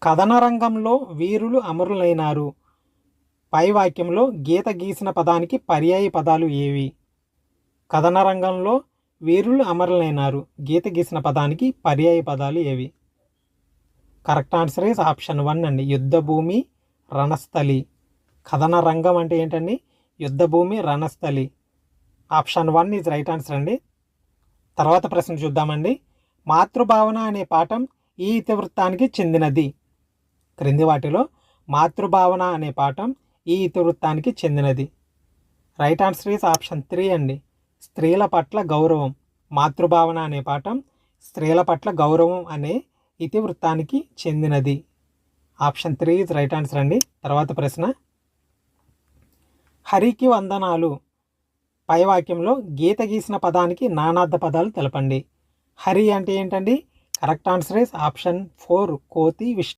కథన రంగంలో వీరులు అమరులైనారు. పై వాక్యంలో గీత గీసిన పదానికి పర్యాయ పదాలు ఏవి? కథన రంగంలో వీరులు అమరులైనారు. గీత గీసిన పదానికి పర్యాయ పదాలు ఏవి? కరెక్ట్ ఆన్సర్ ఈజ్ ఆప్షన్ 1 అండి. యుద్ధభూమి, రణస్థలి. కథన రంగం అంటే ఏంటండి? యుద్ధభూమి, Ranasthali. Option 1 is right answer అండి. తర్వాత ప్రశ్న చూద్దామండి. మాతృభావన అనే పాఠం ఈ ఇతివృత్తానికి చెందినది. క్రింది వాటిలో మాతృభావన అనే పాఠం ఈ ఇతివృత్తానికి చెందినది. రైట్ ఆన్సర్ ఈజ్ ఆప్షన్ 3 అండి. స్త్రీల పట్ల గౌరవం. మాతృభావన అనే పాఠం స్త్రీల పట్ల గౌరవం అనే ఇతివృత్తానికి చెందినది. ఆప్షన్ 3 ఈజ్ రైట్ ఆన్సర్ అండి. తర్వాత ప్రశ్న. హరికి వందనాలు పై వాక్యంలో గీత గీసిన పదానికి నానార్థ పదాలు తెలపండి. హరి అంటే ఏంటండి? కరెక్ట్ ఆన్సర్ ఈజ్ ఆప్షన్ 4 కోతి విష్ణు.